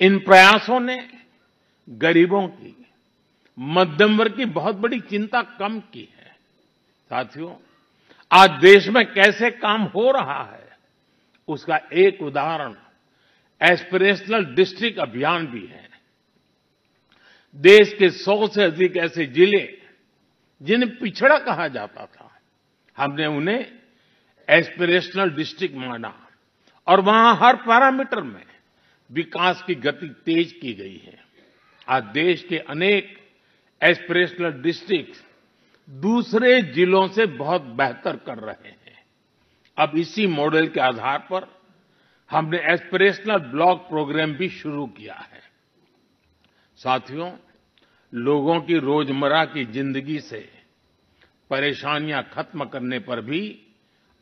इन प्रयासों ने गरीबों की, मध्यम वर्ग की बहुत बड़ी चिंता कम की है। साथियों, आज देश में कैसे काम हो रहा है, उसका एक उदाहरण एस्पिरेशनल डिस्ट्रिक्ट अभियान भी है। देश के 100 से अधिक ऐसे जिले जिन्हें पिछड़ा कहा जाता था, हमने उन्हें एस्पिरेशनल डिस्ट्रिक्ट माना और वहां हर पैरामीटर में विकास की गति तेज की गई है। आज देश के अनेक एस्पिरेशनल डिस्ट्रिक्ट दूसरे जिलों से बहुत बेहतर कर रहे हैं। अब इसी मॉडल के आधार पर हमने एस्पिरेशनल ब्लॉक प्रोग्राम भी शुरू किया है। साथियों, लोगों की रोजमर्रा की जिंदगी से परेशानियां खत्म करने पर भी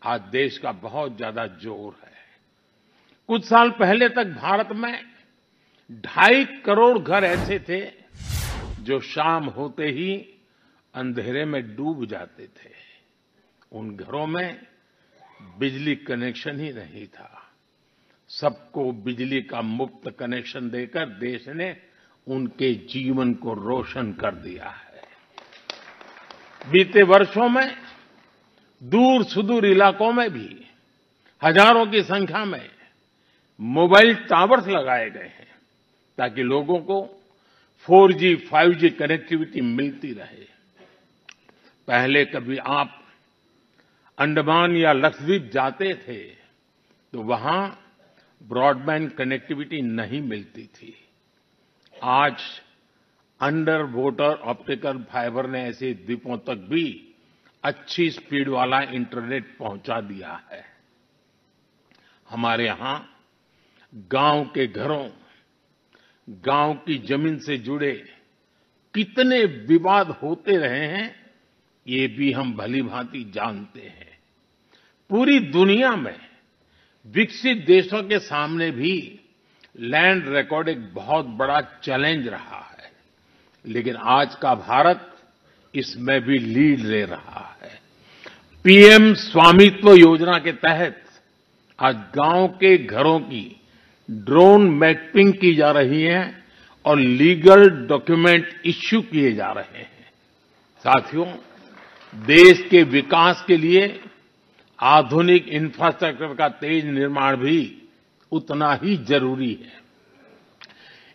आज देश का बहुत ज्यादा जोर है। कुछ साल पहले तक भारत में 2.5 करोड़ घर ऐसे थे जो शाम होते ही अंधेरे में डूब जाते थे। उन घरों में बिजली कनेक्शन ही नहीं था। सबको बिजली का मुफ्त कनेक्शन देकर देश ने उनके जीवन को रोशन कर दिया है। बीते वर्षों में दूर सुदूर इलाकों में भी हजारों की संख्या में मोबाइल टावर्स लगाए गए हैं ताकि लोगों को 4G, 5G कनेक्टिविटी मिलती रहे। पहले कभी आप अंडमान या लक्षद्वीप जाते थे तो वहां ब्रॉडबैंड कनेक्टिविटी नहीं मिलती थी। आज अंडर वाटर ऑप्टिकल फाइबर ने ऐसे द्वीपों तक भी अच्छी स्पीड वाला इंटरनेट पहुंचा दिया है। हमारे यहां गांव के घरों, गांव की जमीन से जुड़े कितने विवाद होते रहे हैं, ये भी हम भली-भांति जानते हैं। पूरी दुनिया में विकसित देशों के सामने भी लैंड रिकॉर्ड एक बहुत बड़ा चैलेंज रहा है, लेकिन आज का भारत इसमें भी लीड ले रहा है। पीएम स्वामित्व योजना के तहत आज गांव के घरों की ड्रोन मैपिंग की जा रही है और लीगल डॉक्यूमेंट इश्यू किए जा रहे हैं। साथियों, देश के विकास के लिए आधुनिक इंफ्रास्ट्रक्चर का तेज निर्माण भी उतना ही जरूरी है।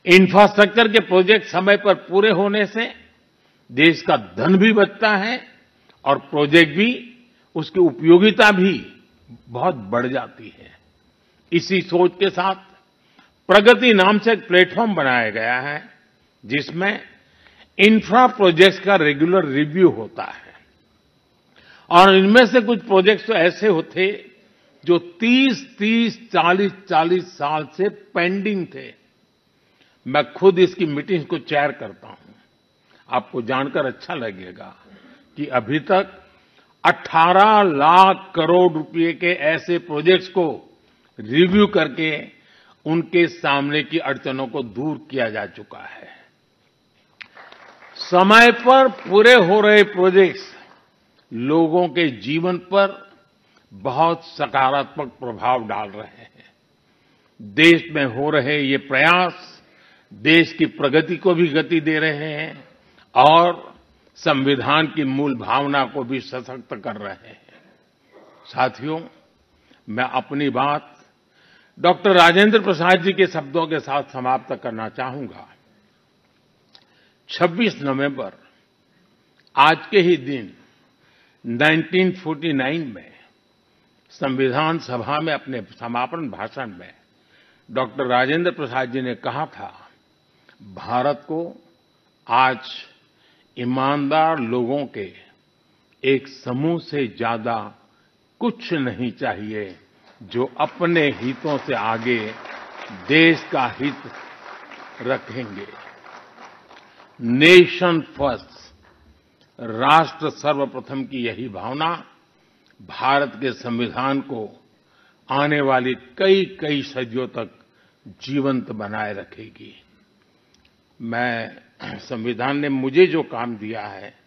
इंफ्रास्ट्रक्चर के प्रोजेक्ट समय पर पूरे होने से देश का धन भी बचता है और प्रोजेक्ट भी, उसकी उपयोगिता भी बहुत बढ़ जाती है। इसी सोच के साथ प्रगति नाम से एक प्लेटफॉर्म बनाया गया है जिसमें इंफ्रा प्रोजेक्ट्स का रेगुलर रिव्यू होता है और इनमें से कुछ प्रोजेक्ट्स तो ऐसे होते जो 30, 40 साल से पेंडिंग थे। मैं खुद इसकी मीटिंग्स को चेयर करता हूं। आपको जानकर अच्छा लगेगा कि अभी तक 18 लाख करोड़ रुपए के ऐसे प्रोजेक्ट्स को रिव्यू करके उनके सामने की अड़चनों को दूर किया जा चुका है। समय पर पूरे हो रहे प्रोजेक्ट्स लोगों के जीवन पर बहुत सकारात्मक प्रभाव डाल रहे हैं। देश में हो रहे ये प्रयास देश की प्रगति को भी गति दे रहे हैं और संविधान की मूल भावना को भी सशक्त कर रहे हैं। साथियों, मैं अपनी बात डॉक्टर राजेंद्र प्रसाद जी के शब्दों के साथ समाप्त करना चाहूंगा। 26 नवंबर आज के ही दिन 1949 में संविधान सभा में अपने समापन भाषण में डॉक्टर राजेंद्र प्रसाद जी ने कहा था, भारत को आज ईमानदार लोगों के एक समूह से ज्यादा कुछ नहीं चाहिए जो अपने हितों से आगे देश का हित रखेंगे। नेशन फर्स्ट, राष्ट्र सर्वप्रथम की यही भावना भारत के संविधान को आने वाली कई सदियों तक जीवंत बनाए रखेगी। संविधान ने मुझे जो काम दिया है,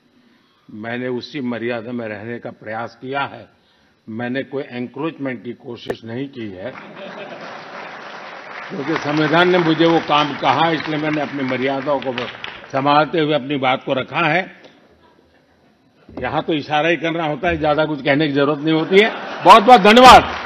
मैंने उसी मर्यादा में रहने का प्रयास किया है। मैंने कोई एनक्रोचमेंट की कोशिश नहीं की है। क्योंकि संविधान ने मुझे वो काम कहा, इसलिए मैंने अपनी मर्यादाओं को संभालते हुए अपनी बात को रखा है। यहाँ तो इशारा ही करना होता है, ज्यादा कुछ कहने की जरूरत नहीं होती है। बहुत बहुत धन्यवाद।